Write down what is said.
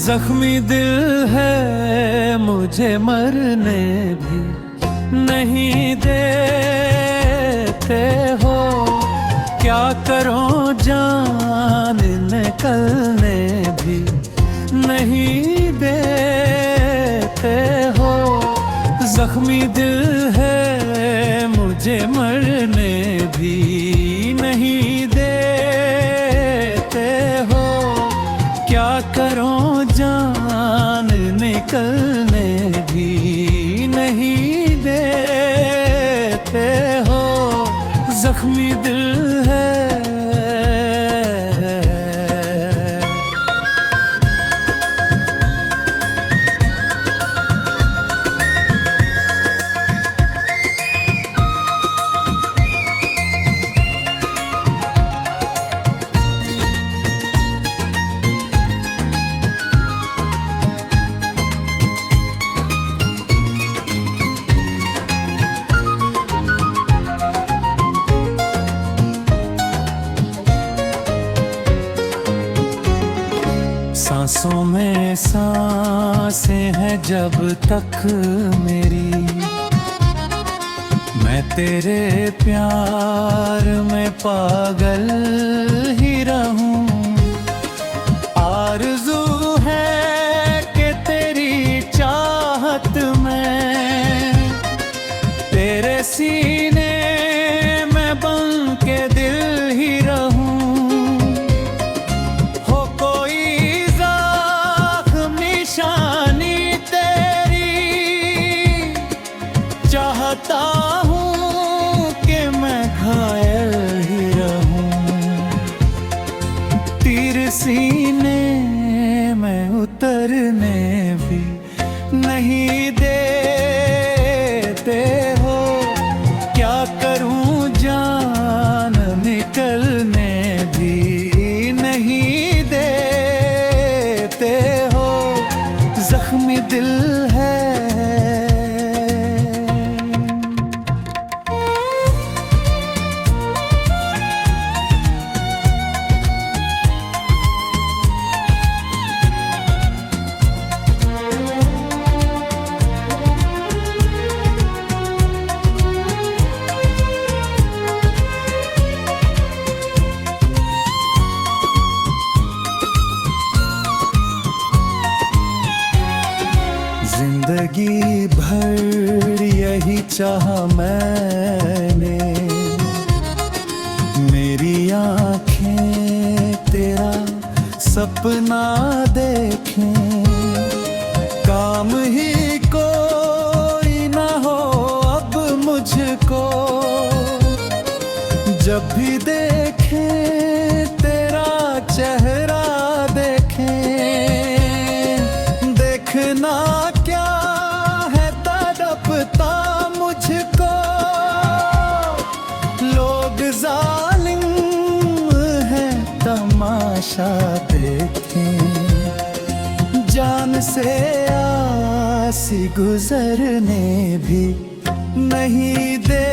जख्मी दिल है मुझे मरने भी नहीं देते हो। क्या करूं जान निकलने भी नहीं देते हो। जख्मी दिल है मुझे मरने भी नहीं देते हो। क्या करूं जान निकलने भी नहीं देते हो। जख्मी दिल है। सांसों में सांसें हैं जब तक मेरी, मैं तेरे प्यार में पागल ही रहूं। आरज़ू है कि तेरी चाहत में तेरे सीने में बन के दिल ही रहूं। चाहता हूँ कि मैं घायल ही रहूं। तीर सीने में उतरने भी नहीं देते हो। क्या करूं जान निकलने भी नहीं देते हो। जख्मी दिल है। जिंदगी भर यही चाहा मैंने, मेरी आँखें तेरा सपना देखें। काम ही कोई ना हो अब मुझको, जब भी देखें तेरा चेहरा देखें। देखना क्या है तड़पता मुझको, लोग जालिम है तमाशा देखें। जान से आसी गुजरने भी नहीं देते।